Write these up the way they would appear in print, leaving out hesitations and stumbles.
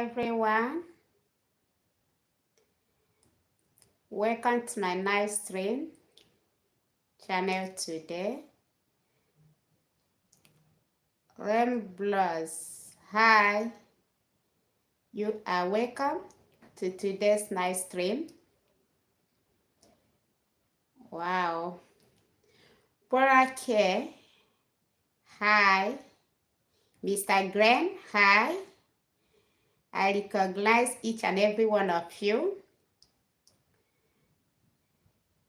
everyone. Welcome to my nice stream channel today. Ramblers, hi. You are welcome to today's nice stream. Wow. Borake, hi. Mr. Glenn, hi. I recognize each and every one of you.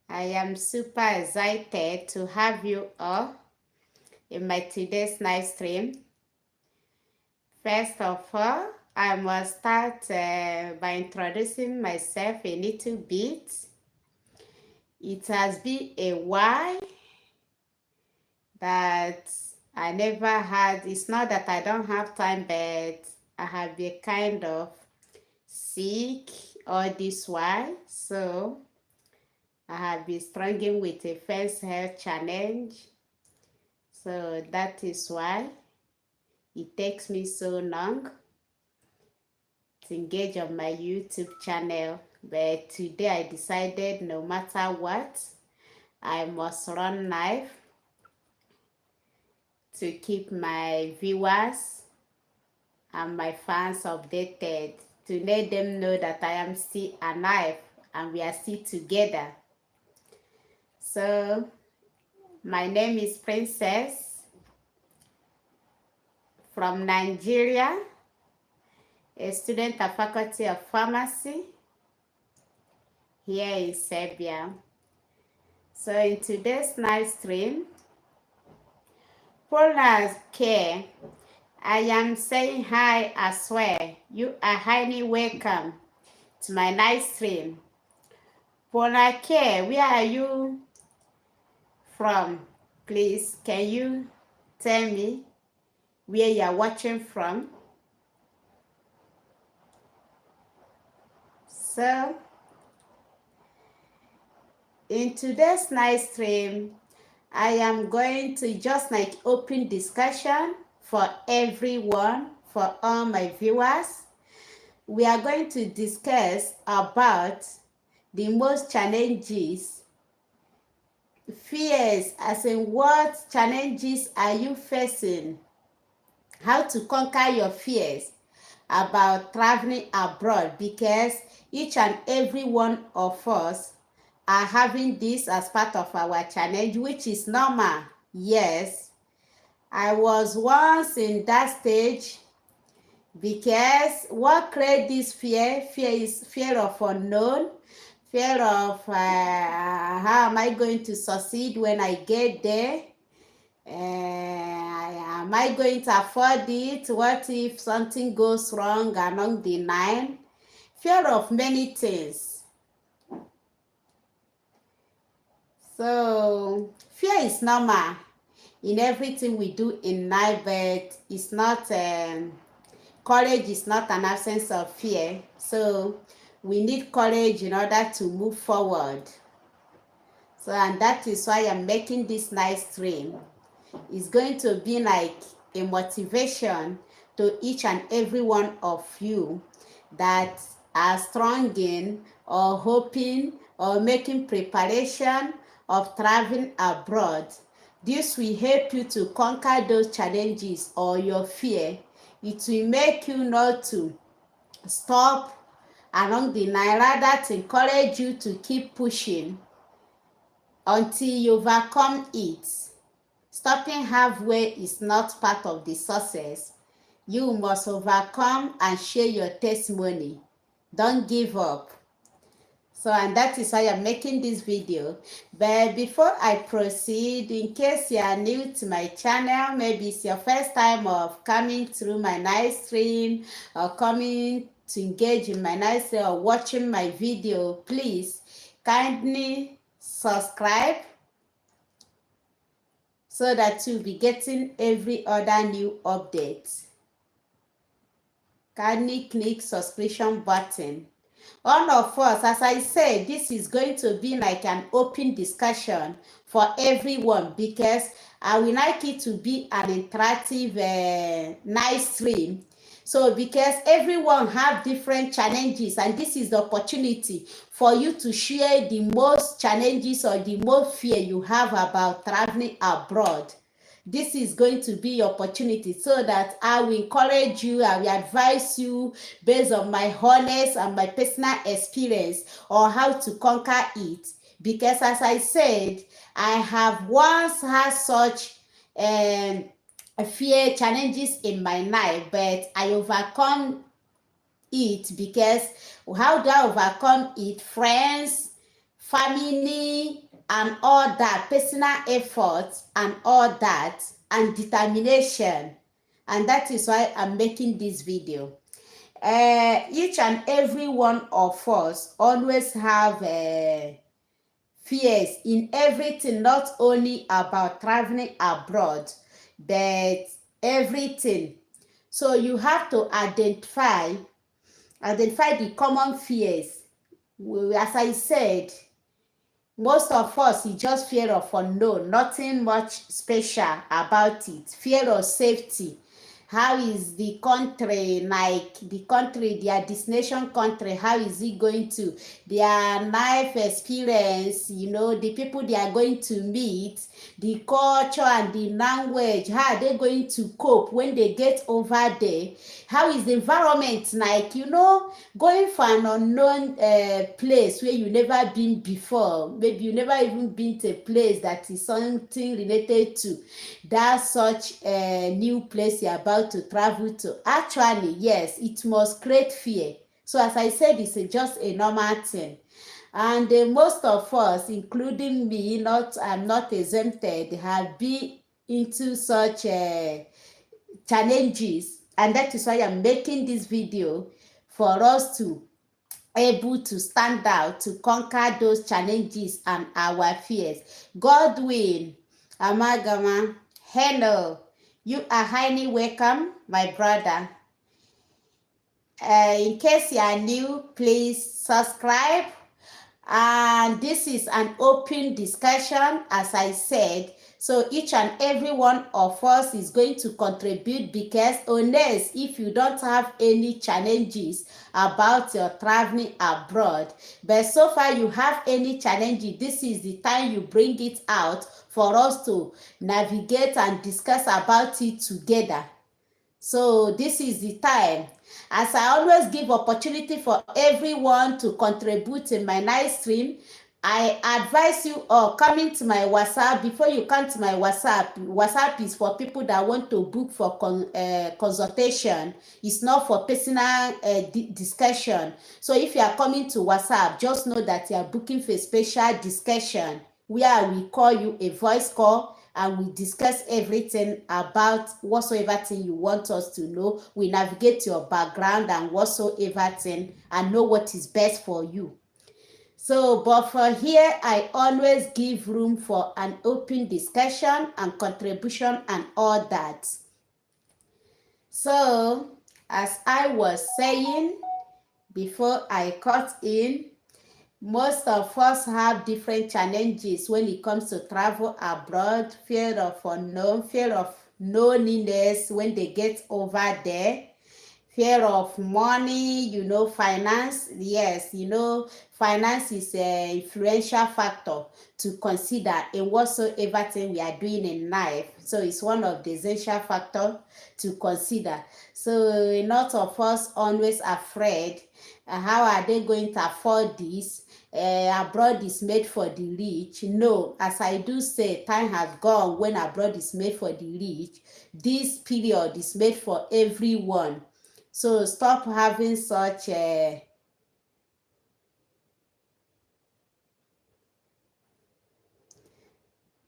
I am super excited to have you all in my today's nice stream. First of all, I must start by introducing myself a little bit. It has been a while that I never had, it's not that I don't have time, but I have been kind of sick all this while. So I have been struggling with a first health challenge. So that is why it takes me so long to engage on my YouTube channel. But today I decided no matter what, I must run live to keep my viewers and my fans updated, to let them know that I am still alive and we are still together. So my name is Princess from Nigeria, a student at Faculty of Pharmacy here in Serbia. So in today's nice stream, Polar Care, I am saying hi as well. You are highly welcome to my nice stream. Polar Care, where are you from? Please, can you tell me where you are watching from? So, in today's nice stream, I am going to just like open discussion for everyone, for all my viewers. We are going to discuss about the most challenges, fears, as in what challenges are you facing, how to conquer your fears about traveling abroad, because each and every one of us are having this as part of our challenge, which is normal. Yes, I was once in that stage, because what creates this fear is fear of unknown, fear of how am I going to succeed when I get there? Am I going to afford it? What if something goes wrong along the line? Fear of many things. So fear is normal in everything we do in life, but it's not, courage is not an absence of fear. So we need courage in order to move forward. So, and that is why I'm making this nice stream. It's going to be like a motivation to each and every one of you that are strong in or hoping or making preparation of traveling abroad. This will help you to conquer those challenges or your fear. It will make you not to stop along the line, rather to encourage you to keep pushing until you overcome it. Stopping halfway is not part of the success. You must overcome and share your testimony. Don't give up. So, and that is why I'm making this video. But before I proceed, in case you are new to my channel, maybe it's your first time of coming through my nice stream or coming to engage in my nice stream or watching my video, please kindly subscribe so that you'll be getting every other new update. Kindly click subscription button. All of us, as I said, this is going to be like an open discussion for everyone, because I would like it to be an interactive, nice stream, So because everyone have different challenges, and this is the opportunity for you to share the most challenges or the most fear you have about traveling abroad. This is going to be your opportunity, so that I will encourage you, I will advise you based on my honest and my personal experience on how to conquer it. Because as I said, I have once had such fear challenges in my life, but I overcome it. Because how do I overcome it? Friends, family, and all that, personal effort and all that, and determination. And that is why I'm making this video. Each and every one of us always have fears in everything, not only about traveling abroad, but everything. So you have to identify the common fears. As I said, most of us is just fear of unknown, nothing much special about it. Fear of safety. How is the country, like the country, their destination country, how is it going to, their life experience, the people they are going to meet, the culture and the language, how are they going to cope when they get over there? How is the environment like, going for an unknown place where you never been before. Maybe you never even been to a place that is something related to that such a new place you're about to travel to. Actually, yes, it must create fear. So as I said, it's just a normal thing. And most of us, including me, I'm not exempted, have been into such challenges. And that is why I'm making this video, for us to able to stand out, to conquer those challenges and our fears. Godwin Amagama, hello. You are highly welcome, my brother. In case you are new, please subscribe. And this is an open discussion, as I said. So each and every one of us is going to contribute, because unless if you don't have any challenges about your traveling abroad, but so far you have any challenges, this is the time you bring it out for us to navigate and discuss about it together. So this is the time. As I always give opportunity for everyone to contribute in my live stream, I advise you all coming to my WhatsApp. Before you come to my WhatsApp is for people that want to book for consultation. It's not for personal discussion. So if you are coming to WhatsApp, just know that you are booking for a special discussion, where we call you a voice call, and we discuss everything about whatsoever thing you want us to know. We navigate your background and whatsoever thing, and know what is best for you. So, but for here, I always give room for an open discussion and contribution and all that. So, as I was saying before I cut in, most of us have different challenges when it comes to travel abroad. Fear of unknown, fear of loneliness when they get over there, fear of money, finance. Yes, finance is an influential factor to consider in whatsoever thing we are doing in life. So it's one of the essential factors to consider. So a lot of us always afraid, how are they going to afford this? Abroad is made for the rich. No, as I do say, time has gone when abroad is made for the rich. This period is made for everyone. So stop having such a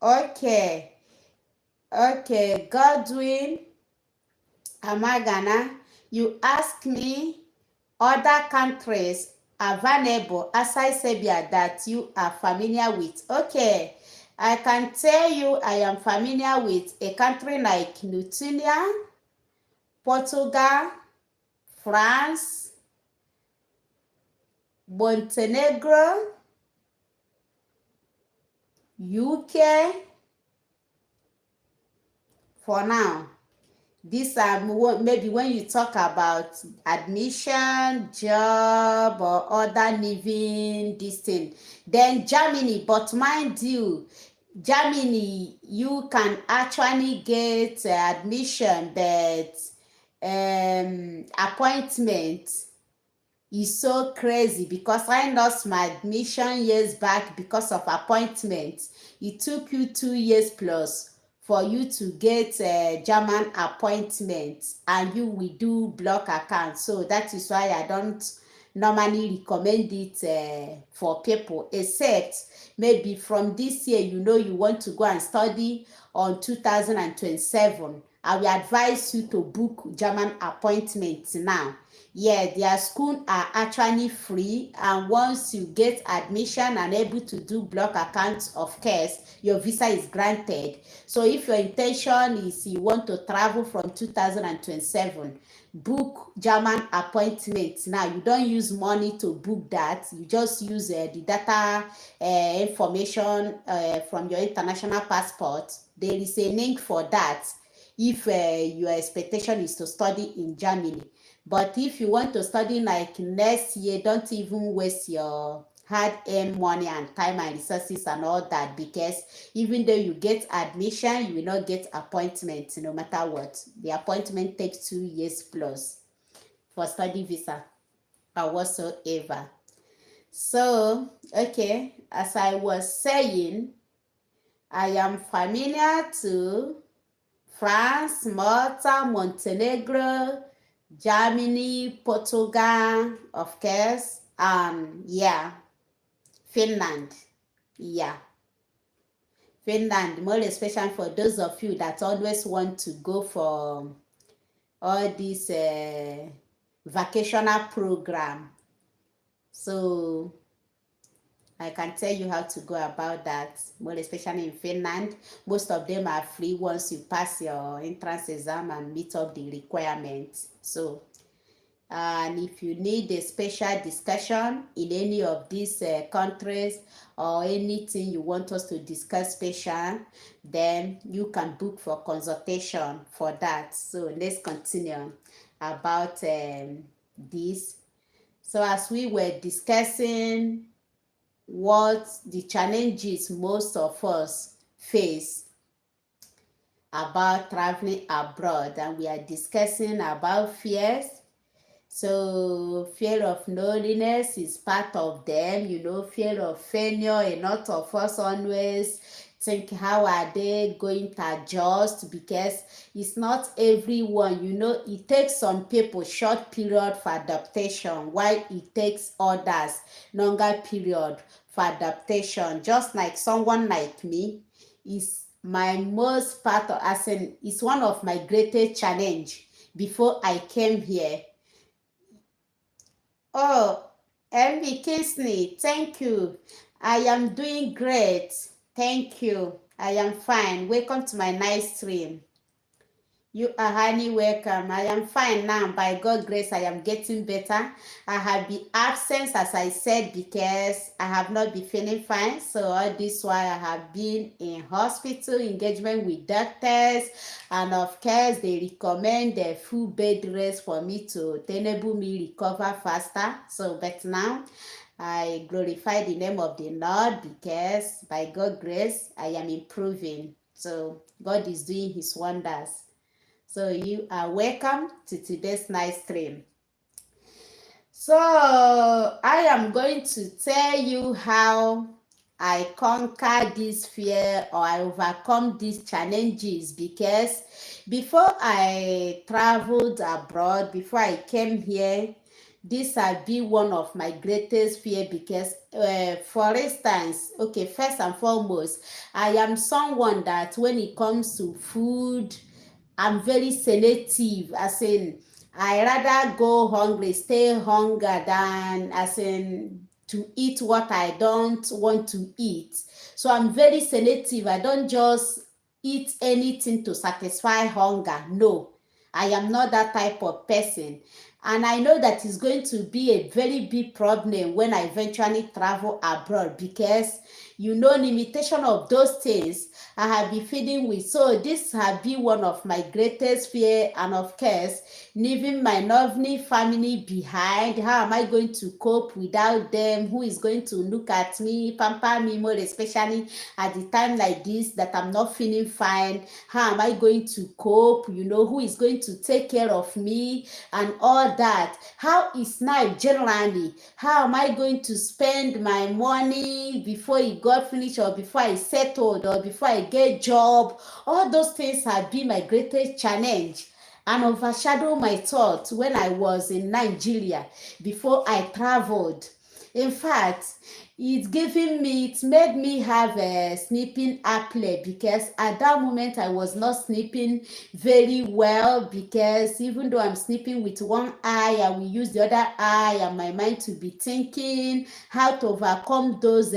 okay. Godwin Amagana, you ask me other countries available outside Serbia that you are familiar with. Okay, I can tell you I am familiar with a country like Lithuania, Portugal, France, Montenegro, UK for now. This maybe when you talk about admission, job, or other living this thing, then Germany. But mind you, Germany, you can actually get admission, but appointment is so crazy because I lost my admission years back because of appointment. It took you 2 years plus for you to get a German appointment, and you will do block account. So that is why I don't normally recommend it for people, except maybe from this year, you want to go and study on 2027. I will advise you to book German appointments now. Yeah, their school are actually free, and once you get admission and able to do block accounts of course, your visa is granted. So if your intention is you want to travel from 2027, book German appointments now. You don't use money to book that. You just use the data information from your international passport. There is a link for that if your expectation is to study in Germany. But if you want to study like next year, don't even waste your hard-earned money and time and resources and all that, because even though you get admission, you will not get appointment no matter what. The appointment takes 2 years plus for study visa or whatsoever. So, okay, as I was saying, I am familiar to France, Malta, Montenegro, Germany, Portugal, of course, yeah, Finland, yeah, Finland, more especially for those of you that always want to go for all this vacational program. So I can tell you how to go about that, more especially in Finland. Most of them are free once you pass your entrance exam and meet up the requirements. So, and if you need a special discussion in any of these countries, or anything you want us to discuss special, then you can book for consultation for that. So let's continue about this. So as we were discussing what the challenges most of us face about traveling abroad, and we are discussing about fears. So fear of loneliness is part of them, fear of failure. A lot of us always think, how are they going to adjust? Because it's not everyone, it takes some people short period for adaptation, while it takes others longer period for adaptation. Just like someone like me, is my most part of, as in, it's one of my greatest challenge before I came here. Oh, Emily Kinsley, thank you. I am doing great. Thank you. I am fine. Welcome to my nice stream. You are highly welcome. I am fine now. By God's grace, I am getting better. I have been absent, as I said, because I have not been feeling fine. So all this while I have been in hospital, engagement with doctors, and of course they recommend the full bed rest for me to enable me recover faster. So, but now I glorify the name of the Lord, because by God's grace I am improving. So God is doing His wonders. So you are welcome to today's nice stream. So I am going to tell you how I conquer this fear, or I overcome these challenges, because before I traveled abroad, before I came here, this has been one of my greatest fear. Because for instance, okay, first and foremost, I am someone that when it comes to food, I'm very selective, as in I rather go hungry, stay hungry, than as in to eat what I don't want to eat. So I'm very selective. I don't just eat anything to satisfy hunger. No, I am not that type of person. And I know that it's going to be a very big problem when I eventually travel abroad, because limitation of those things I have been feeling with. So this has been one of my greatest fear, and of course, leaving my lovely family behind. How am I going to cope without them? Who is going to look at me, pamper me more, especially at the time like this that I'm not feeling fine? How am I going to cope? Who is going to take care of me and all that? How is life generally? How am I going to spend my money before it got finished, or before I settled, or before I get job? All those things have been my greatest challenge and overshadow my thoughts when I was in Nigeria before I traveled. In fact, it made me have a sleeping apnea, because at that moment I was not sleeping very well, because even though I'm sleeping with one eye, I will use the other eye and my mind to be thinking how to overcome those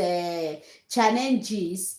challenges.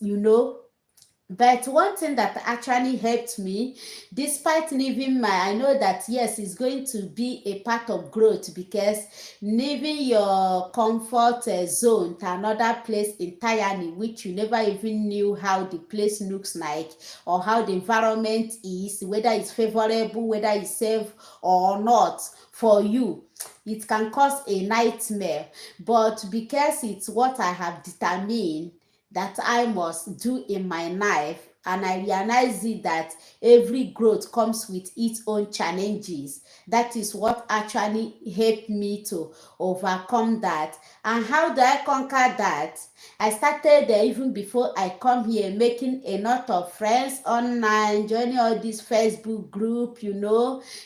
But one thing that actually helped me, despite leaving I know that yes, it's going to be a part of growth, because leaving your comfort zone to another place entirely, which you never even knew how the place looks like, or how the environment is, whether it's favorable, whether it's safe or not for you, it can cause a nightmare. But because it's what I have determined that I must do in my life, and I realize it that every growth comes with its own challenges. That is what actually helped me to overcome that. And how do I conquer that? I started even before I come here, making a lot of friends online, joining all this Facebook group,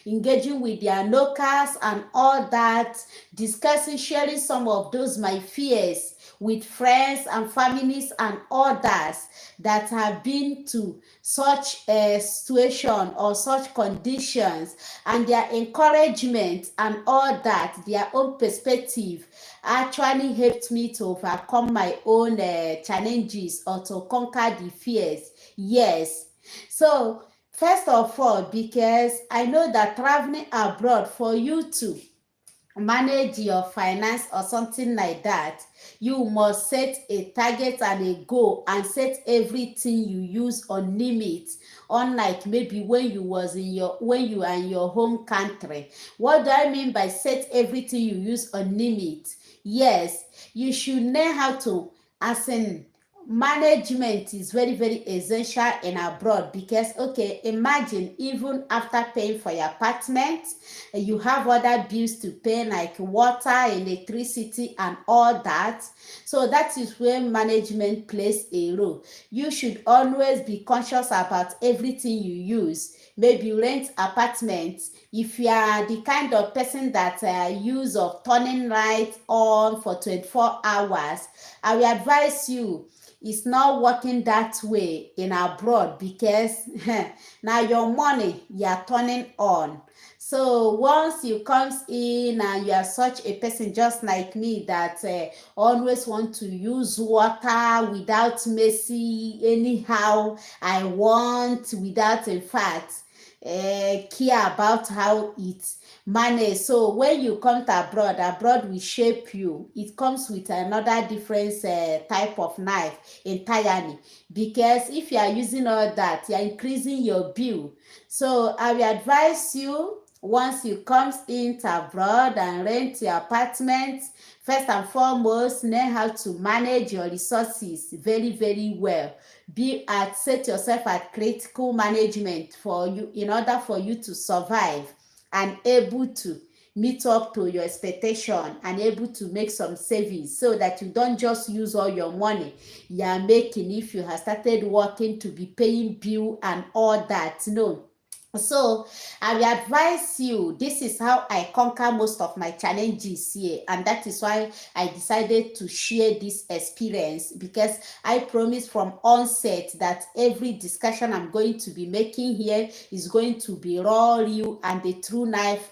engaging with their locals and all that, discussing, sharing some of those my fears with friends and families and others that have been to such a situation or such conditions, and their encouragement and all that, their own perspective actually helped me to overcome my own challenges, or to conquer the fears. Yes. So first of all, because I know that traveling abroad, for you to manage your finance or something like that, you must set a target and a goal, and set everything you use on limit, unlike maybe when you are in your home country. What do I mean by set everything you use on limit? Yes, you should learn how to, as in, management is very very essential in abroad, because okay, imagine, even after paying for your apartment, you have other bills to pay, like water, electricity and all that. So that is where management plays a role. You should always be conscious about everything you use. Maybe you rent apartments. If you are the kind of person that use of turning lights on for 24 hours, I will advise you, it's not working that way in abroad, because now your money you are turning on. So once you comes in and you are such a person just like me, that always want to use water without mercy, anyhow I want, without in fact care about how it's managed. So when you come to abroad will shape you. It comes with another different type of knife entirely, because if you are using all that, you are increasing your bill. So I will advise you, once you comes into abroad and rent your apartment, first and foremost, learn how to manage your resources very very well. Set yourself at critical management for you, in order for you to survive and able to meet up to your expectation, and able to make some savings, so that you don't just use all your money you are making, if you have started working, to be paying bill and all that. No. So I will advise you, this is how I conquer most of my challenges here, and that is why I decided to share this experience, because I promise from onset that every discussion I'm going to be making here is going to be raw, real, and the true life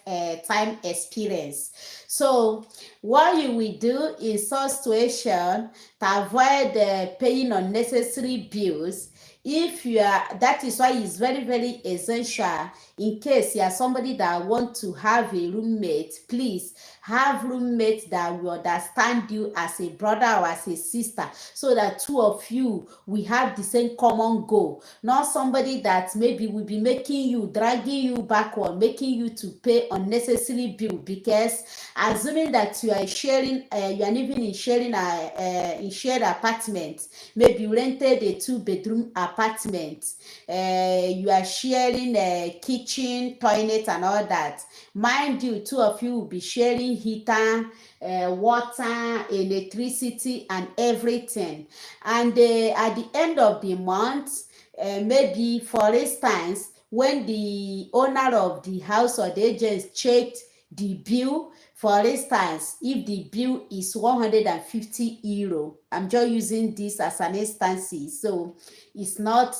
time experience. So what you will do in such situation to avoid paying unnecessary bills If you are, that is why it's very, very essential. In case you are somebody that want to have a roommate, please have roommates that will understand you as a brother or as a sister, so that two of you will have the same common goal. Not somebody that maybe will be making you, dragging you backward, making you to pay unnecessary bill, because assuming that you are sharing, you are living in sharing in shared apartment. Maybe you rented a 2-bedroom apartment, you are sharing a kitchen, toilet and all that. Mind you, two of you will be sharing heater, water, electricity and everything. And at the end of the month, maybe for instance, when the owner of the house or the agent checked the bill, for instance, if the bill is 150 euro, I'm just using this as an instance, so it's not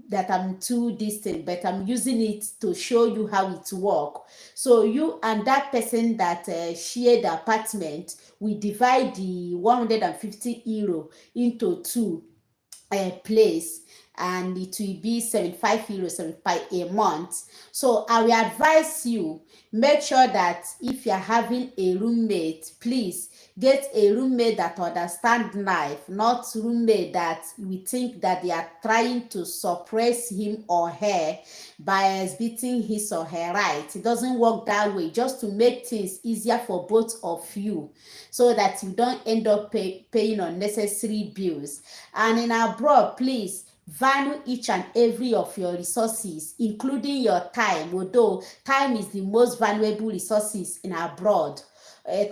that I'm too distant, but I'm using it to show you how it works. So you and that person that share the apartment, we divide the 150 euro into two place, and it will be 75 euros, 75 a month. So I will advise you, make sure that if you're having a roommate, please get a roommate that understand life, not roommate that we think that they are trying to suppress him or her by exhibiting his or her right. It doesn't work that way. Just to make things easier for both of you, so that you don't end up paying unnecessary bills. And in abroad, please value each and every of your resources, including your time, although time is the most valuable resources in abroad.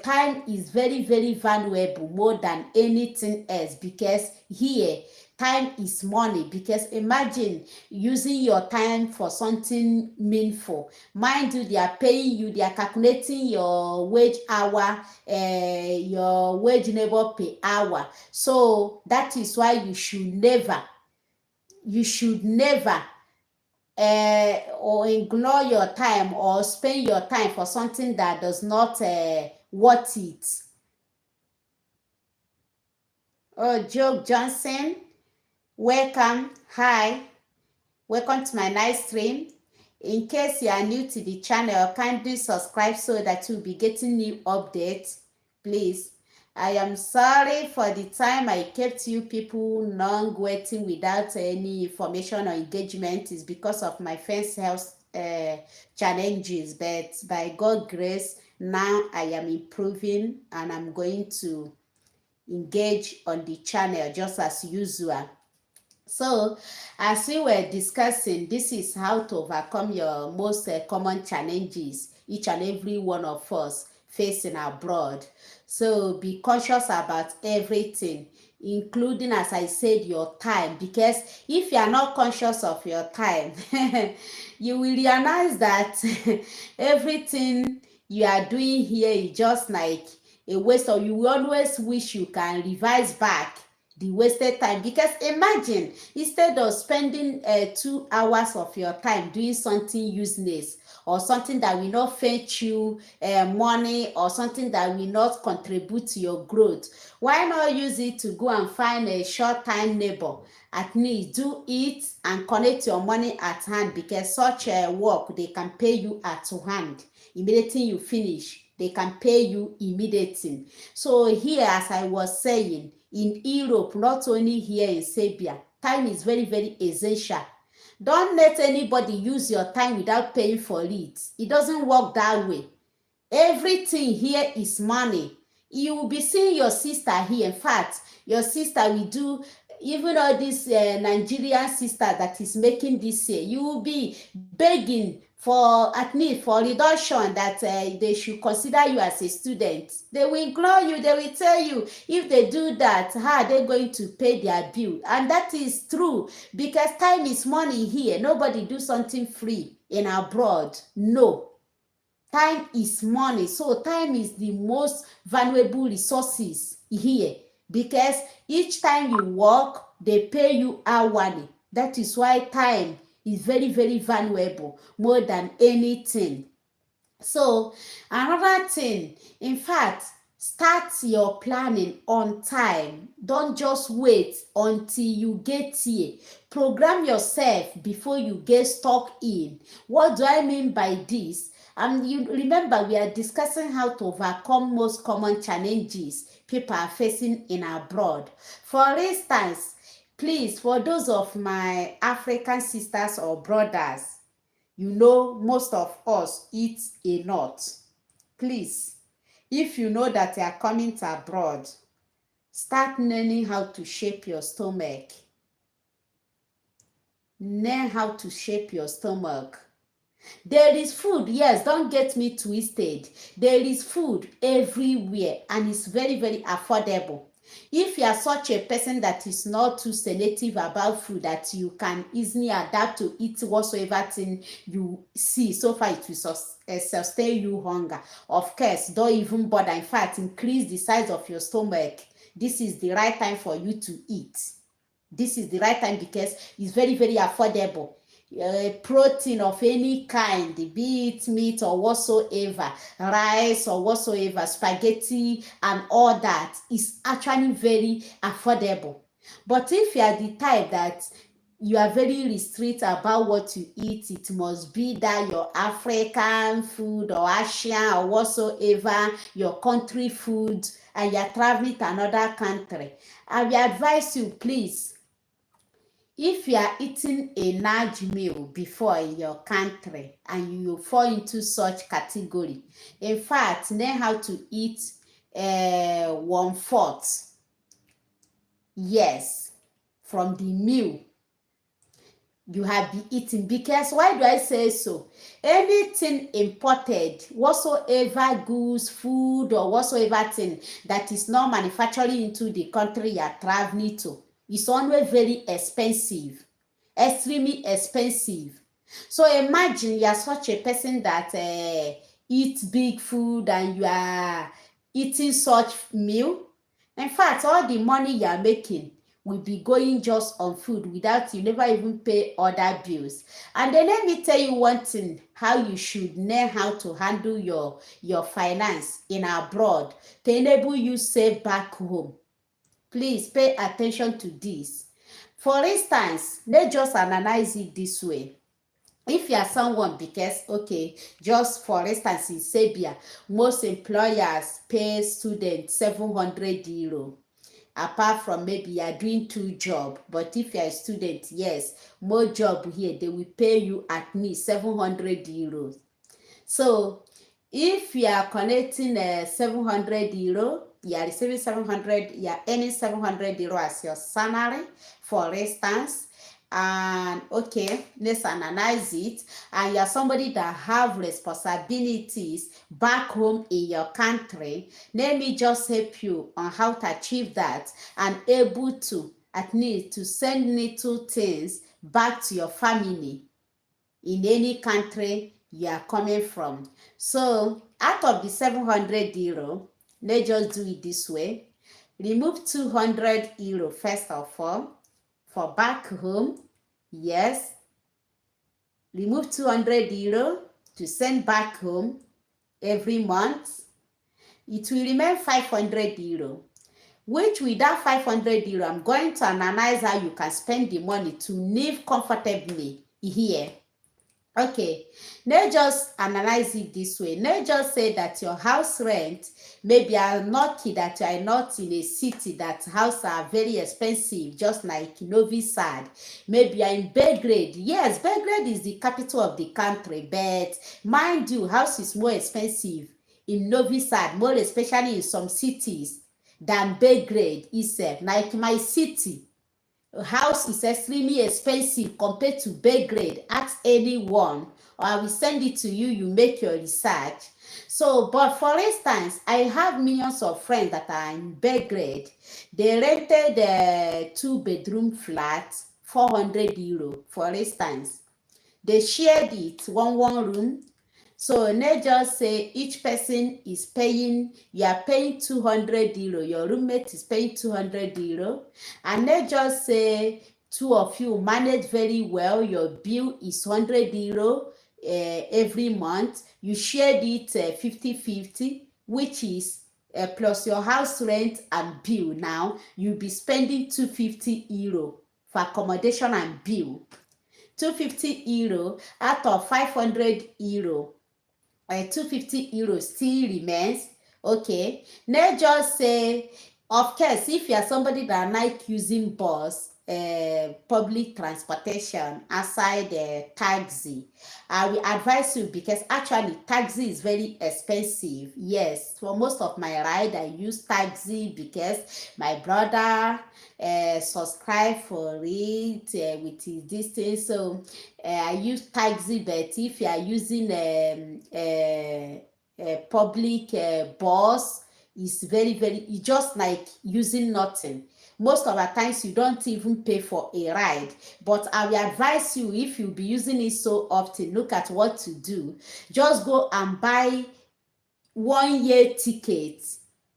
Time is very, very valuable, more than anything else, because here time is money. Because imagine using your time for something meaningful. Mind you, they are paying you, they are calculating your wage hour, your wage labor per hour. So that is why you should never or ignore your time or spend your time for something that does not worth it. Oh, Joe Johnson, welcome. Hi, welcome to my live stream. In case you are new to the channel, kindly subscribe so that you'll be getting new updates, please. I am sorry for the time I kept you people long waiting without any information or engagement. Is because of my first health challenges, but by God's grace, now I am improving and I'm going to engage on the channel just as usual. So, as we were discussing, this is how to overcome your most common challenges, each and every one of us facing abroad. So, be conscious about everything, including, as I said, your time. Because if you are not conscious of your time, you will realize that everything you are doing here is just like a waste, or you will always wish you can revise back the wasted time. Because imagine, instead of spending 2 hours of your time doing something useless, or something that will not fetch you money, or something that will not contribute to your growth, why not use it to go and find a short-time neighbor? At least do it and collect your money at hand, because such work, they can pay you at hand immediately you finish. They can pay you immediately. So here, as I was saying, in Europe, not only here in Serbia, time is very, very essential. Don't let anybody use your time without paying for it. It doesn't work that way. Everything here is money. You will be seeing your sister here. In fact, your sister will do, even all this Nigerian sister that is making this here, you will be begging for, at least for reduction, that they should consider you as a student. They will ignore you. They will tell you, if they do that, how are they going to pay their bill? And that is true, because time is money here. Nobody do something free in abroad. No. Time is money. So time is the most valuable resources here, because each time you work, they pay you hourly. That is why time is very, very valuable, more than anything. So another thing, in fact, Start your planning on time. Don't just wait until you get here. Program yourself before you get stuck in. What do I mean by this? You remember we are discussing how to overcome most common challenges people are facing in abroad. For instance, please, for those of my African sisters or brothers, you know most of us eat a lot. Please, if you know that you are coming to abroad, start learning how to shape your stomach. Learn how to shape your stomach. There is food, yes, don't get me twisted. There is food everywhere and it's very, very affordable. If you are such a person that is not too selective about food, that you can easily adapt to eat whatsoever thing you see, so far it will sustain you hunger. Of course, don't even bother. In fact, increase the size of your stomach. This is the right time for you to eat. This is the right time because it's very, very affordable. Protein of any kind, be it meat or whatsoever, rice or whatsoever, spaghetti and all that is actually very affordable. But if you are the type that you are very restricted about what you eat, it must be that your African food or Asian or whatsoever, your country food, and you are traveling to another country, I will advise you, please, if you are eating a large meal before in your country and you fall into such category, in fact, learn how to eat 1/4, yes, from the meal you have been eating. Because why do I say so? Anything imported, whatsoever goods, food or whatsoever thing that is not manufactured into the country you are traveling to, is always very expensive, extremely expensive. So imagine you are such a person that eats big food and you are eating such meal. In fact, all the money you are making will be going just on food without you never even pay other bills. And then let me tell you one thing, how you should learn how to handle your finance in abroad to enable you save back home. Please pay attention to this. For instance, let's just analyze it this way. If you are someone, because okay, just for instance, in Serbia, most employers pay students 700 euro. Apart from maybe you are doing two jobs, but if you are a student, yes, more job here, they will pay you at least 700 euros. So if you are connecting 700 euro, you are receiving 700, you are earning 700 euro as your salary, for instance. And okay, let's analyze it. And you're somebody that have responsibilities back home in your country. Let me just help you on how to achieve that and able to at least to send little things back to your family in any country you are coming from. So out of the 700 euro, let's just do it this way. Remove 200 euro first of all for back home. Yes, remove 200 euro to send back home every month. It will remain 500 euro, which with that 500 euro, I'm going to analyze how you can spend the money to live comfortably here. Okay, let's just analyze it this way. Let's just say that your house rent, maybe are lucky that you are not in a city that houses are very expensive, just like Novi Sad. Maybe you are in Belgrade. Yes, Belgrade is the capital of the country, but mind you, house is more expensive in Novi Sad, more especially in some cities than Belgrade itself. Like my city, house is extremely expensive compared to Belgrade. Ask anyone, or I will send it to you, you make your research. So, but for instance, I have millions of friends that are in Belgrade. They rented a 2-bedroom flat, 400 euro, for instance. They shared it, one room. So let's just say each person is paying, you are paying 200 euro, your roommate is paying 200 euro, and let's just say two of you manage very well, your bill is 100 euro every month, you shared it 50-50, which is plus your house rent and bill. Now you'll be spending €250 for accommodation and bill. €250 out of €500, €250 still remains. Okay, let's just say, of course, if you are somebody that like using bus, public transportation aside taxi, I will advise you, because actually taxi is very expensive. Yes, for most of my ride I use taxi because my brother subscribe for it with this thing. So I use taxi. But if you are using public bus, is it's just like using nothing. Most of the times you don't even pay for a ride. But I will advise you, if you be using it so often, look at what to do. Just go and buy 1 year ticket,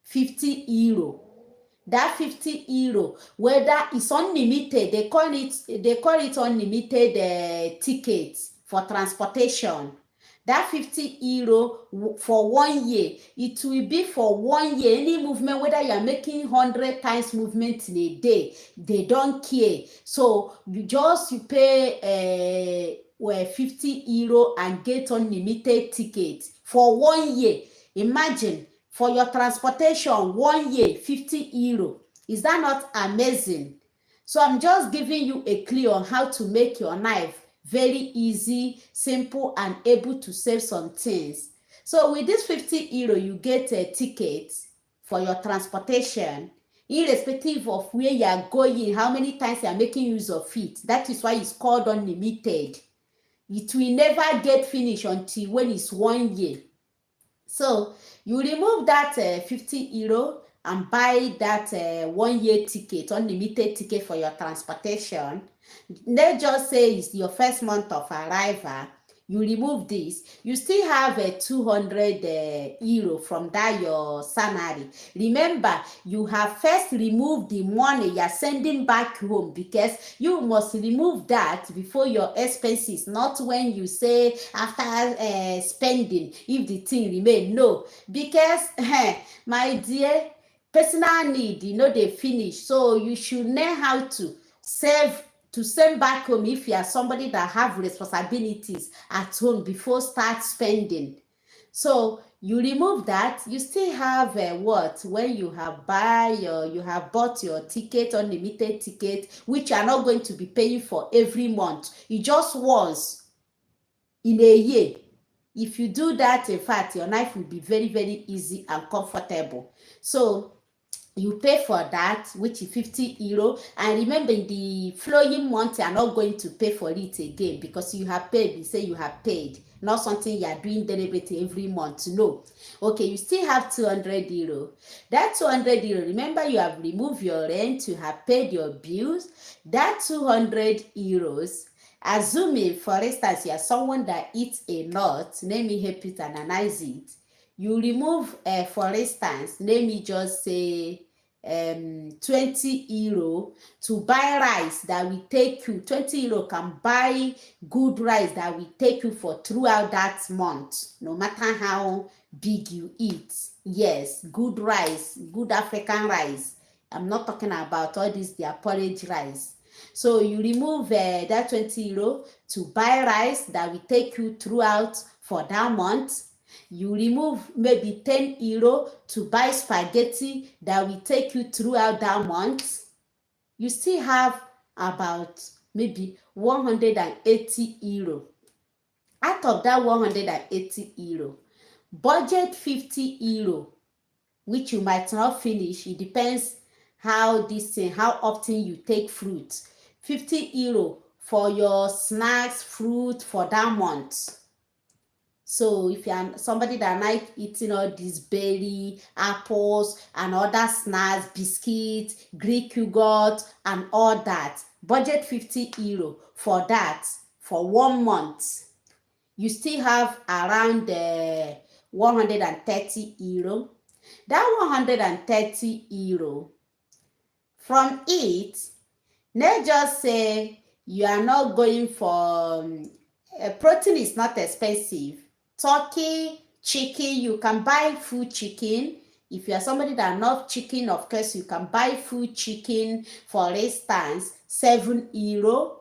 €50. That €50, whether it's unlimited, they call it unlimited tickets for transportation. That €50 for 1 year, it will be for 1 year. Any movement, whether you are making 100 times movement in a day, they don't care. So you pay €50 and get unlimited tickets for 1 year. Imagine, for your transportation 1 year, €50. Is that not amazing? So I'm just giving you a clue on how to make your life very easy, simple, and able to save some things. So with this €50, you get a ticket for your transportation, irrespective of where you are going, how many times you are making use of it. That is why it's called unlimited. It will never get finished until when it's 1 year. So you remove that €50 and buy that 1 year ticket, unlimited ticket for your transportation. Let's just say it's your first month of arrival. You remove this, you still have €200 from that your salary. Remember, you have first removed the money you are sending back home, because you must remove that before your expenses, not when you say after spending, if the thing remain. No, because my dear, personal need they finish. So you should know how to save, to send back home if you are somebody that have responsibilities at home before start spending. So you remove that, you still have what, when you have bought your ticket, unlimited ticket, which you are not going to be paying for every month. You just once in a year. If you do that, in fact, your life will be very, very easy and comfortable. So you pay for that, which is €50. And remember, in the following month, you are not going to pay for it again, because you have paid. You say you have paid, not something you are doing deliberately every month. No. Okay, you still have €200. That €200, remember, you have removed your rent, you have paid your bills. That €200, assuming, for instance, you are someone that eats a lot, let me help you to analyze it. You remove, for instance, let me just say €20 to buy rice that will take you. €20 can buy good rice that will take you for throughout that month, no matter how big you eat. Yes, good rice, good African rice. I'm not talking about all this their porridge rice. So you remove that €20 to buy rice that will take you throughout for that month. You remove maybe €10 to buy spaghetti that will take you throughout that month. You still have about maybe €180. Out of that €180, budget €50, which you might not finish. It depends how often you take fruit. €50 for your snacks, fruit for that month. So if you are somebody that like eating all these berry, apples, and other snacks, biscuits, Greek yogurt, and all that, budget €50 for that for 1 month. You still have around €130. That €130, from it, let's just say you are not going for protein is not expensive. Turkey, chicken, you can buy full chicken. If you are somebody that love chicken, of course, you can buy full chicken, for instance, €7.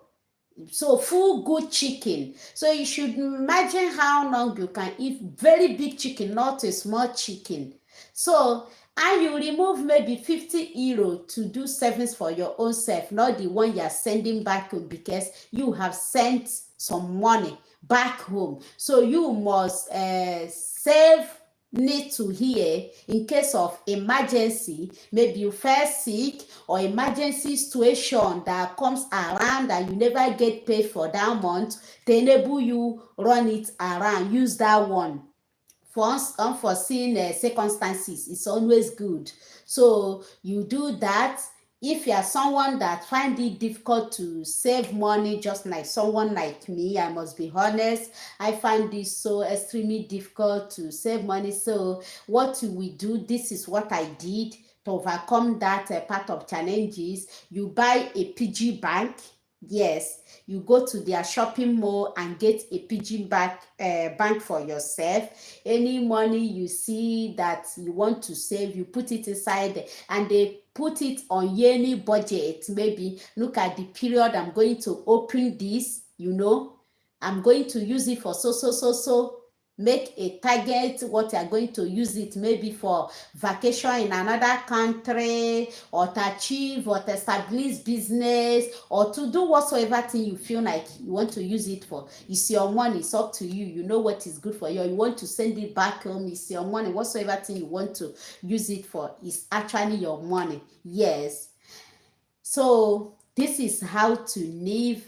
So full good chicken. So you should imagine how long you can eat very big chicken, not a small chicken. So, and you remove maybe €50 to do savings for your own self, not the one you are sending back home, because you have sent some money back home. So you must save need to hear in case of emergency, maybe you fell sick or emergency situation that comes around and you never get paid for that month, to enable you run it around, use that one. For unforeseen circumstances, it's always good. So you do that. If you are someone that find it difficult to save money, just like someone like me, I must be honest, I find this so extremely difficult to save money. So what we do, this is what I did to overcome that part of challenges. You buy a piggy bank. Yes, you go to their shopping mall and get a piggy bank for yourself. Any money you see that you want to save, you put it inside, and they put it on yearly budget. Maybe look at the period I'm going to open this, I'm going to use it for so. Make a target what you are going to use it, maybe for vacation in another country, or to achieve or to establish business, or to do whatsoever thing you feel like you want to use it for. It's your money, it's up to you. You know what is good for you. You want to send it back home, it's your money. Whatsoever thing you want to use it for is actually your money. Yes. So this is how to live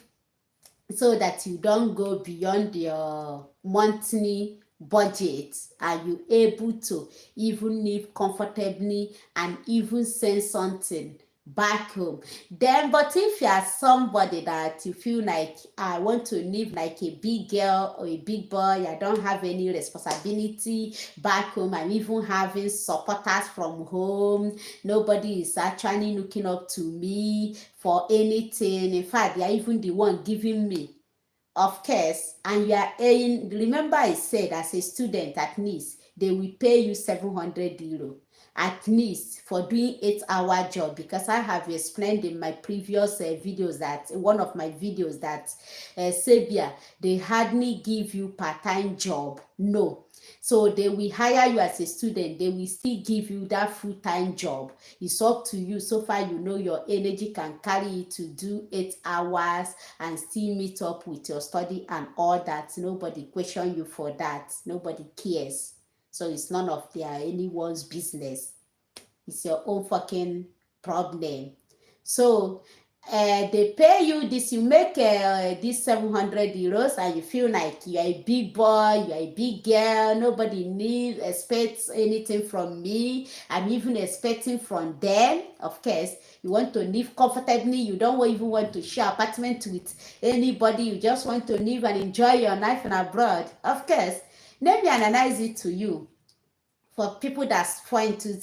so that you don't go beyond your monthly budget, and you able to even live comfortably and even send something back home. Then, but if you are somebody that you feel like, I want to live like a big girl or a big boy, I don't have any responsibility back home, I'm even having supporters from home, nobody is actually looking up to me for anything, in fact they are even the one giving me, of course, and you are earning, remember I said as a student, at least they will pay you €700 at least for doing 8-hour job, because I have explained in my previous videos, that one of my videos, that Serbia, they hardly give you part-time job. No. So they will hire you as a student, they will still give you that full-time job. It's up to you. So far your energy can carry you to do 8 hours and still meet up with your study and all that. Nobody question you for that. Nobody cares. So it's none of anyone's business. It's your own fucking problem. So they pay you this, you make this €700, and you feel like you are a big boy, you are a big girl, nobody expects anything from me, I'm even expecting from them. Of course, you want to live comfortably, you don't even want to share apartment with anybody, you just want to live and enjoy your life and abroad. Of course, let me analyze it to you. For people that fall into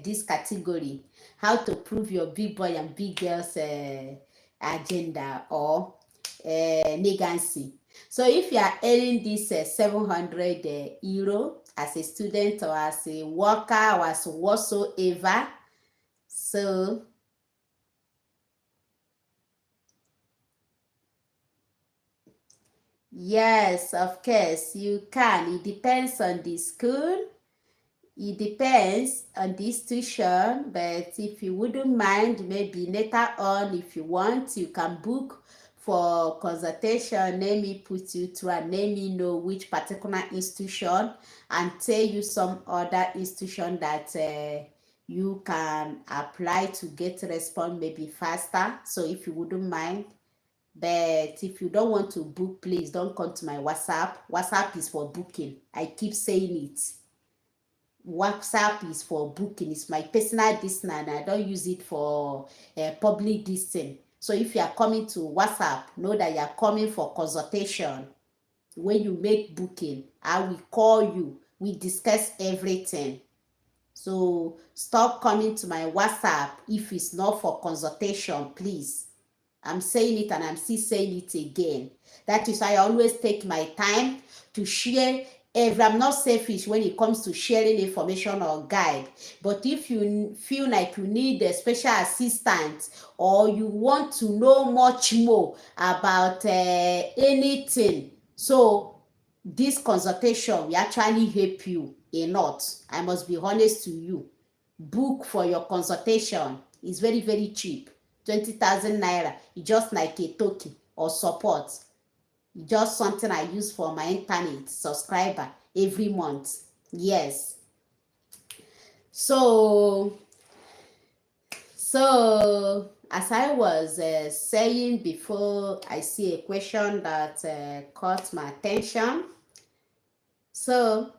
this category, how to prove your big boy and big girls agenda or legacy. So if you are earning this €700 as a student or as a worker or as whatsoever, so yes, of course you can. It depends on the school. It depends on the institution, but if you wouldn't mind, maybe later on, if you want, you can book for consultation. Let me put you through and let me know which particular institution, and tell you some other institution that you can apply to get response maybe faster. So if you wouldn't mind, but if you don't want to book, please don't come to my WhatsApp. WhatsApp is for booking. I keep saying it. WhatsApp is for booking. It's my personal distance, and I don't use it for public distance. So if you are coming to WhatsApp, know that you are coming for consultation. When you make booking, I will call you. We discuss everything. So stop coming to my WhatsApp if it's not for consultation, please. I'm saying it and I'm still saying it again. That is why I always take my time to share if I'm not selfish when it comes to sharing information or guide, but if you feel like you need a special assistant or you want to know much more about anything, so this consultation will actually help you a lot. I must be honest to you. Book for your consultation is very, very cheap. 20,000 naira. It's just like a token or support. Just something I use for my internet subscriber every month. Yes. So as I was saying before, I see a question that caught my attention. So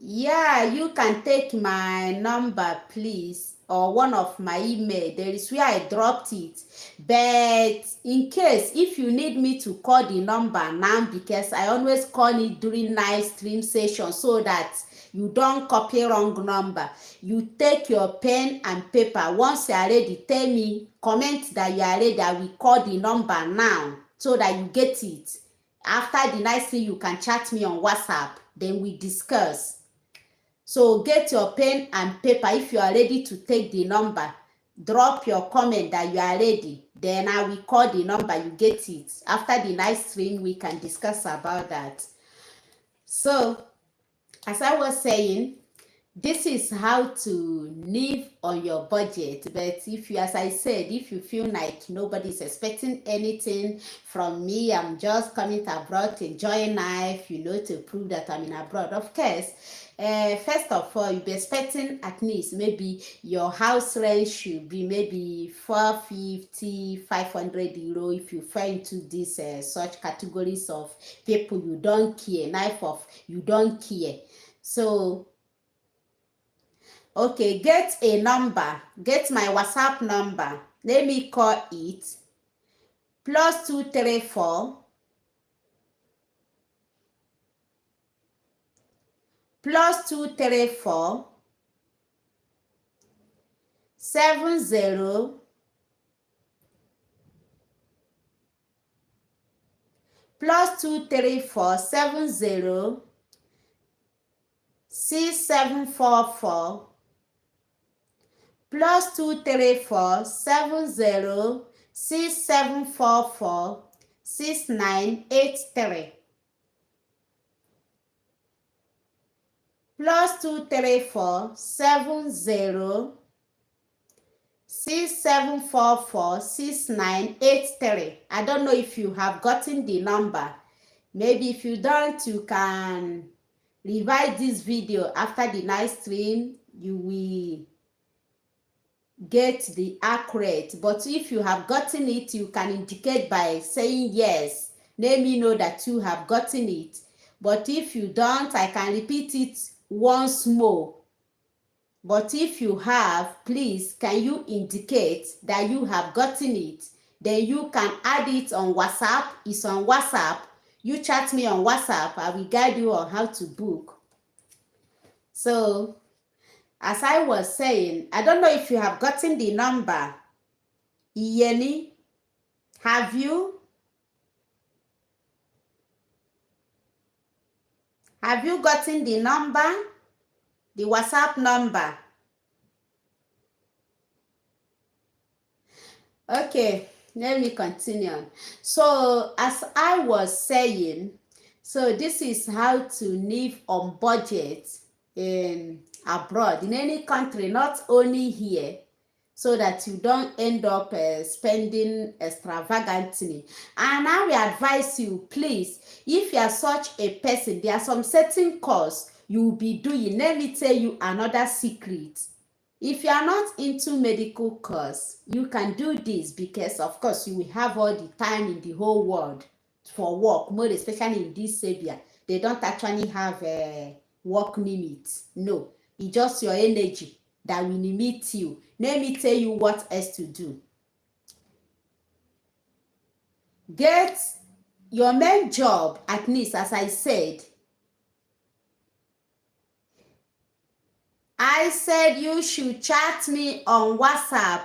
yeah, you can take my number, please, or one of my email. There is where I dropped it. But in case if you need me to call the number now, because I always call it during live stream session so that you don't copy wrong number. You take your pen and paper. Once you are ready, tell me, comment that you are ready. I will call the number now so that you get it. After the live stream, you can chat me on WhatsApp. Then we discuss. So get your pen and paper. If you are ready to take the number, drop your comment that you are ready. Then I will call the number, you get it. After the live stream, we can discuss about that. So, as I was saying, this is how to live on your budget. But if you, as I said, if you feel like nobody's expecting anything from me, I'm just coming to abroad to enjoy life, to prove that I'm in abroad. Of course, first of all, you'll be expecting at least maybe your house rent should be maybe 450, 500 euro if you fall into these such categories of people you don't care, life of you don't care. So, okay, get a number. Get my WhatsApp number. Let me call it +234 +234 70 +234 70 6744 +234 70 6744 6983 +234 70 6744 6983. I don't know if you have gotten the number. Maybe if you don't, you can revise this video after the live stream. You will get the accurate. But if you have gotten it, you can indicate by saying yes. Let me know that you have gotten it. But if you don't, I can repeat it once more. But if you have, please, can you indicate that you have gotten it? Then you can add it on WhatsApp. It's on WhatsApp. You chat me on WhatsApp. I will guide you on how to book. So, as I was saying, I don't know if you have gotten the number. Iyeni, have you? Have you gotten the number? The WhatsApp number. Okay, let me continue. So, as I was saying, so this is how to live on budget in abroad, in any country, not only here, so that you don't end up spending extravagantly. And I will advise you, please, if you are such a person, there are some certain courses you will be doing. Let me tell you another secret. If you are not into medical course, you can do this because, of course, you will have all the time in the whole world for work, more especially in this Serbia. They don't actually have a work limit. No, it's just your energy that will limit you. Let me tell you what else to do. Get your main job, at least, as I said. I said you should chat me on WhatsApp.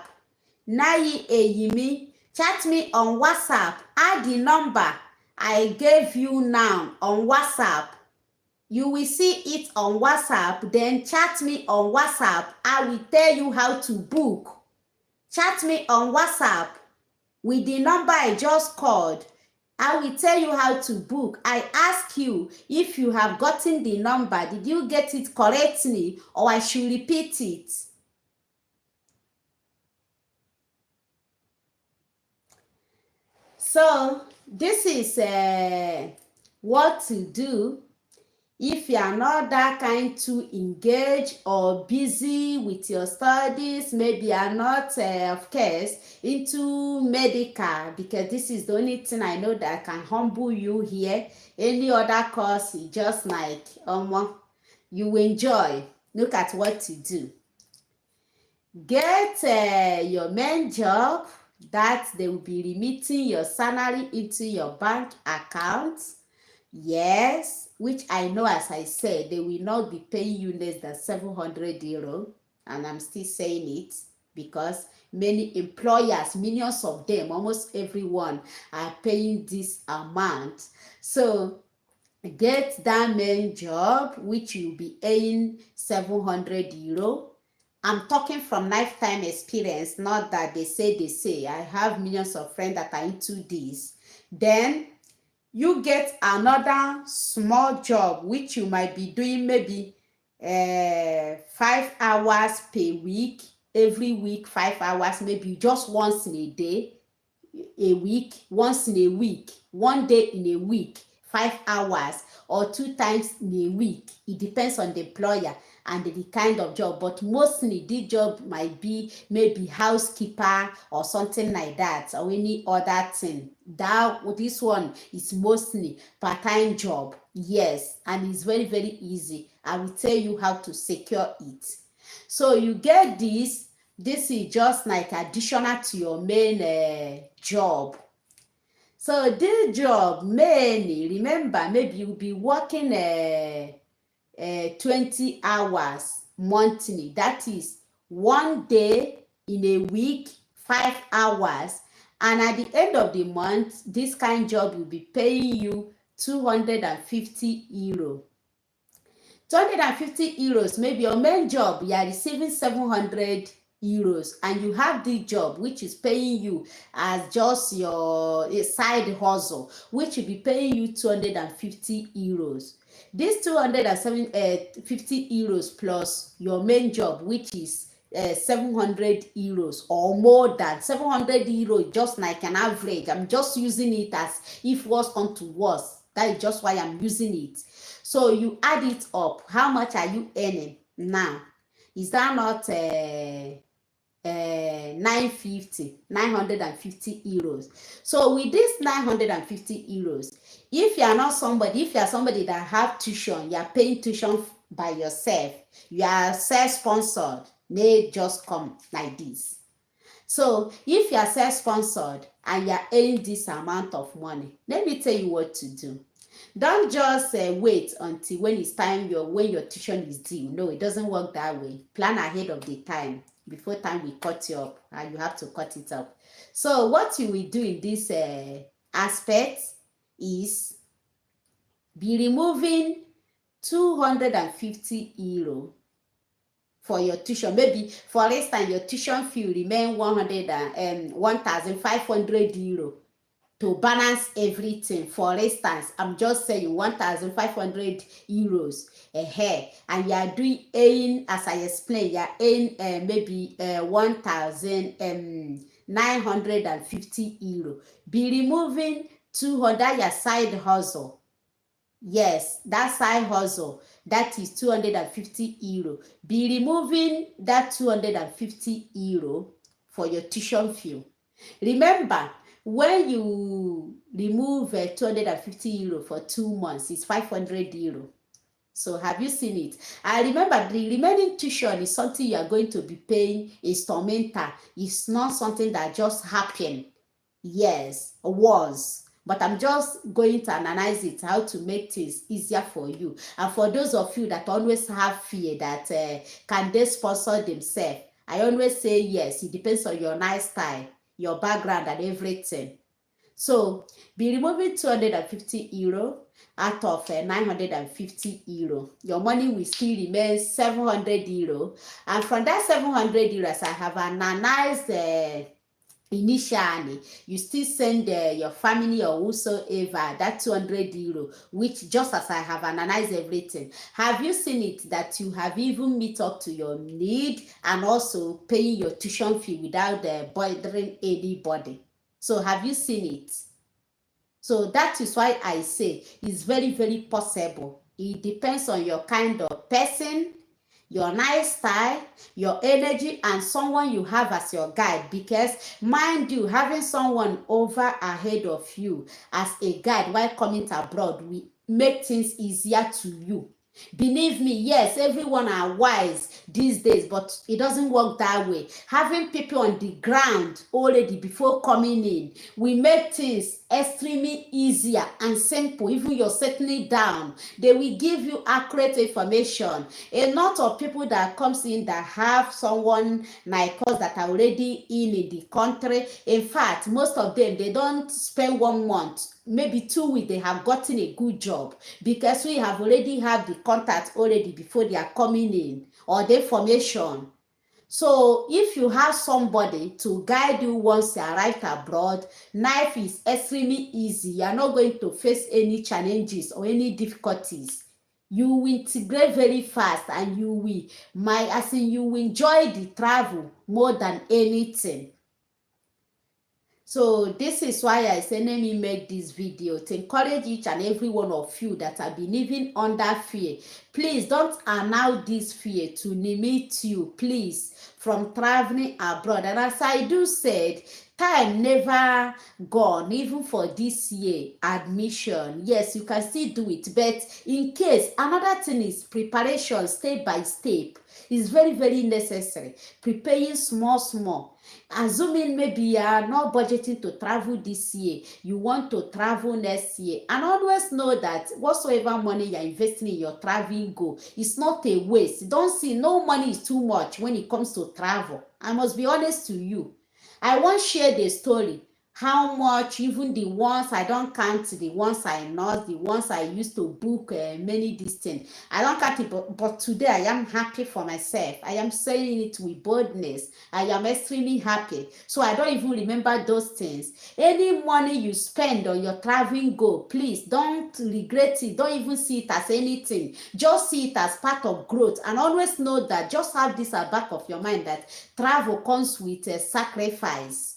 Nayi Eyimi, chat me on WhatsApp. Add the number. I gave you now on WhatsApp. You will see it on WhatsApp, then chat me on WhatsApp. I will tell you how to book. Chat me on WhatsApp with the number I just called. I will tell you how to book. I ask you if you have gotten the number. Did you get it correctly, or I should repeat it? So this is what to do if you are not that kind to engage or busy with your studies. Maybe you are not, of course, into medical, because this is the only thing I know that can humble you here. Any other course is just like, you enjoy. Look at what to do. Get your main job that they will be remitting your salary into your bank account. Yes, which I know, as I said, they will not be paying you less than 700 euro. And I'm still saying it because many employers, millions of them, almost everyone, are paying this amount. So get that main job, which you'll be earning 700 euro. I'm talking from lifetime experience, not that they say. I have millions of friends that are into this. Then you get another small job, which you might be doing maybe 5 hours per week, every week 5 hours, maybe just once in a day, a week, once in a week, one day in a week, 5 hours, or 2 times in a week. It depends on the employer and the kind of job, but mostly this job might be maybe housekeeper or something like that, or any other thing. This one is mostly part-time job. Yes, and it's very, very easy. I will tell you how to secure it. So you get this is just like additional to your main job. So this job mainly, remember, maybe you'll be working 20 hours monthly. That is one day in a week, 5 hours. And at the end of the month, this kind of job will be paying you 250 euro. 250 euros, maybe your main job, you are receiving 700 euros, and you have the job which is paying you as just your side hustle, which will be paying you 250 euros. This 250 euros plus your main job, which is 700 euros or more than 700 euros, just like an average. I'm just using it as if worse come to worse. That is just why I'm using it. So you add it up. How much are you earning now? Is that not 950 euros? So with this 950 euros, if you are somebody that have tuition, you are paying tuition by yourself, you are self-sponsored, may just come like this. So if you are self-sponsored and you are earning this amount of money, let me tell you what to do. Don't just wait until when it's time when your tuition is due. No, it doesn't work that way. Plan ahead of the time. Before time we cut you up, and you have to cut it up. So what you will do in this aspect is be removing 250 euro for your tuition. Maybe for instance your tuition fee will remain 1,500 euro. To balance everything, for instance, I'm just saying 1,500 euros a hair, and you are doing, as I explained, you are maybe 1,950 euro. Be removing 200 your side hustle. Yes, that side hustle, that is 250 euro. Be removing that 250 euro for your tuition fee. Remember, when you remove 250 euro for 2 months, it's 500 euro. So have you seen it? I remember the remaining tuition is something you are going to be paying instrumental. It's not something that just happened. Yes, was. But I'm just going to analyze it, how to make things easier for you. And for those of you that always have fear that can they sponsor themselves, I always say yes, it depends on your lifestyle, your background and everything. So be removing 250 euro out of 950 euro. Your money will still remain 700 euro. And from that 700 euros, I have analyzed initially, you still send your family or whosoever that 200 euro, which just as I have analyzed everything. Have you seen it that you have even meet up to your need and also paying your tuition fee without bothering anybody? So have you seen it? So that is why I say it's very, very possible. It depends on your kind of person, your lifestyle, your energy, and someone you have as your guide. Because mind you, having someone over ahead of you as a guide while coming abroad will make things easier to you. Believe me, yes, everyone are wise these days, but it doesn't work that way. Having people on the ground already before coming in will make things extremely easier and simple. Even you're settling down, they will give you accurate information. A lot of people that comes in that have someone like us that are already in the country, in fact, most of them, they don't spend 1 month, maybe 2 weeks, they have gotten a good job because we have already have the contact already before they are coming in, or the information. So if you have somebody to guide you once you arrive abroad, life is extremely easy. You are not going to face any challenges or any difficulties. You will integrate very fast, and you will enjoy the travel more than anything. So this is why I say let me make this video to encourage each and every one of you that are living under fear. Please don't allow this fear to limit you, please, from traveling abroad. And as I do said, time never gone, even for this year admission. Yes, you can still do it, but in case, another thing is preparation step by step is very, very necessary. Preparing small. Assuming maybe you are not budgeting to travel this year, you want to travel next year, and always know that whatsoever money you are investing in your traveling goal is not a waste. Don't see no money is too much when it comes to travel. I must be honest to you. I won't share the story how much, even the ones I don't count, the ones I not, the ones I used to book many distance, I don't count it, but today I am happy for myself. I am saying it with boldness. I am extremely happy. So I don't even remember those things. Any money you spend on your traveling goal, please don't regret it. Don't even see it as anything. Just see it as part of growth, and always know that, just have this at the back of your mind, that travel comes with a sacrifice.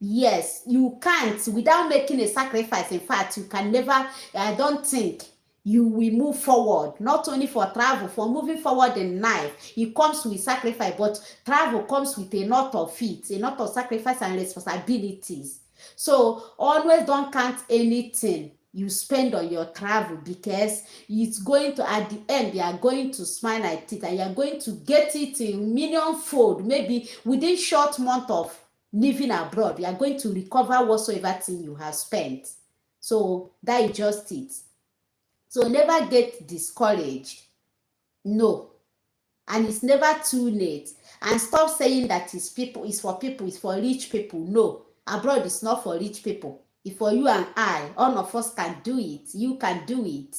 Yes, you can't without making a sacrifice. In fact, you can never, I don't think you will move forward. Not only for travel, for moving forward in life, it comes with sacrifice, but travel comes with a lot of it, a lot of sacrifice and responsibilities. So always don't count anything you spend on your travel, because it's going to, at the end, you are going to smile at it, and you are going to get it in million fold. Maybe within short month of living abroad, you are going to recover whatsoever thing you have spent. So that is just it. So never get discouraged. No. And it's never too late. And stop saying that it's for rich people. No. Abroad is not for rich people. It's for you and I. All of us can do it. You can do it.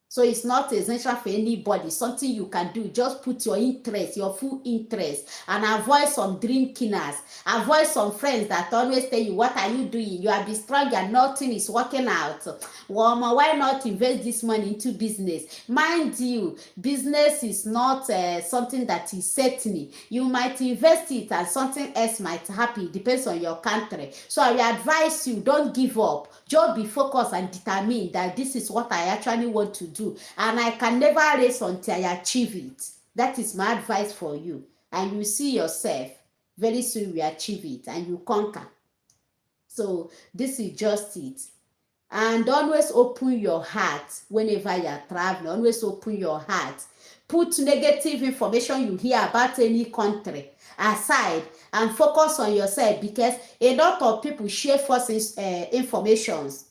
So it's not essential for anybody. Something you can do. Just put your interest, your full interest, and avoid some dream killers. Avoid some friends that always tell you, what are you doing? You are be strong and nothing is working out. Well, why not invest this money into business? Mind you, business is not something that is certain. You might invest it and something else might happen. It depends on your country. So I will advise you, don't give up. Just be focused and determined that this is what I actually want to do, and I can never rest until I achieve it. That is my advice for you, and you see yourself very soon you achieve it and you conquer. So this is just it. And always open your heart whenever you are traveling. Always open your heart. Put negative information you hear about any country aside and focus on yourself, because a lot of people share false informations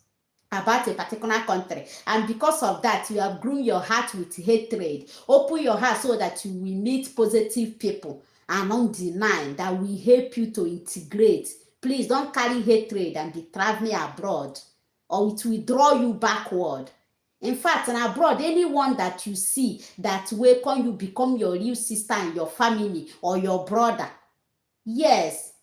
about a particular country, and because of that you have grown your heart with hatred. Open your heart so that you will meet positive people along the line that will help you to integrate Please don't carry hatred and be traveling abroad, or it will draw you backward. In fact, in abroad, anyone that you see that welcome you become your real sister and your family or your brother. Yes,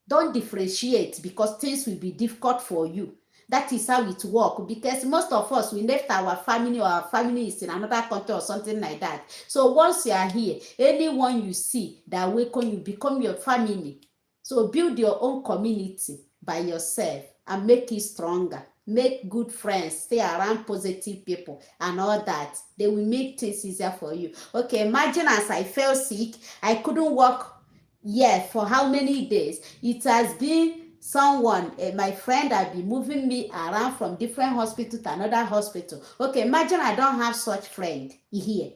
don't differentiate, because things will be difficult for you. That is how it works, because most of us, we left our family, or our family is in another country or something like that. So once you are here, anyone you see that welcome you become your family. So build your own community by yourself and make it stronger. Make good friends, stay around positive people and all that. They will make things easier for you. Okay, imagine as I fell sick, I couldn't walk. Yeah, for how many days? It has been someone, my friend, have been moving me around from different hospital to another hospital. Okay, imagine I don't have such friend here.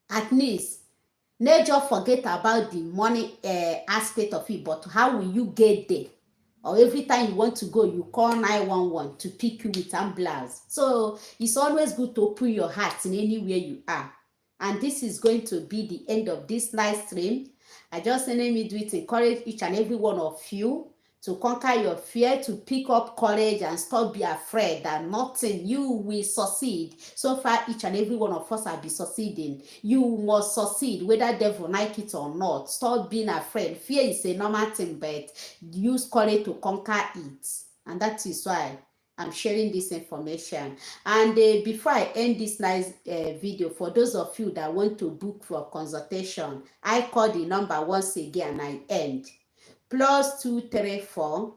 At least, not just forget about the money aspect of it, but how will you get there? Or every time you want to go, you call 911 to pick you with ambulance. So it's always good to open your heart in anywhere you are. And this is going to be the end of this live stream. I just let me do it, encourage each and every one of you to conquer your fear, to pick up courage and stop be afraid that nothing, you will succeed. So far, each and every one of us have been succeeding. You must succeed, whether devil like it or not. Stop being afraid. Fear is a normal thing, but use courage to conquer it. And that is why I'm sharing this information. And before I end this nice video, for those of you that want to book for consultation, I call the number once again and I end. +234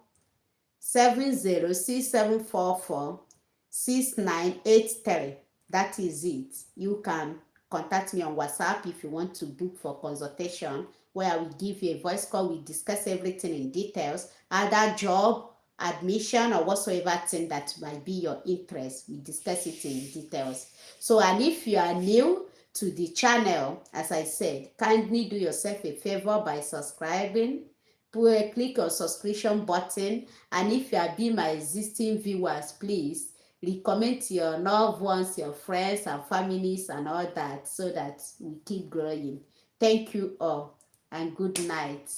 706744 6983. That is it. You can contact me on WhatsApp if you want to book for consultation, where I will give you a voice call. We discuss everything in details, either job, admission, or whatsoever thing that might be your interest. We discuss it in details. So, and if you are new to the channel, as I said, kindly do yourself a favor by subscribing. Click on subscription button, and if you are being my existing viewers, please recommend to your loved ones, your friends and families and all that, so that we keep growing. Thank you all, and good night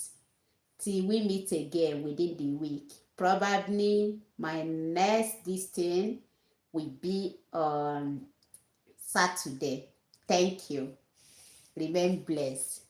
till we meet again within the week. Probably my next listing will be on Saturday. Thank you. Remain blessed.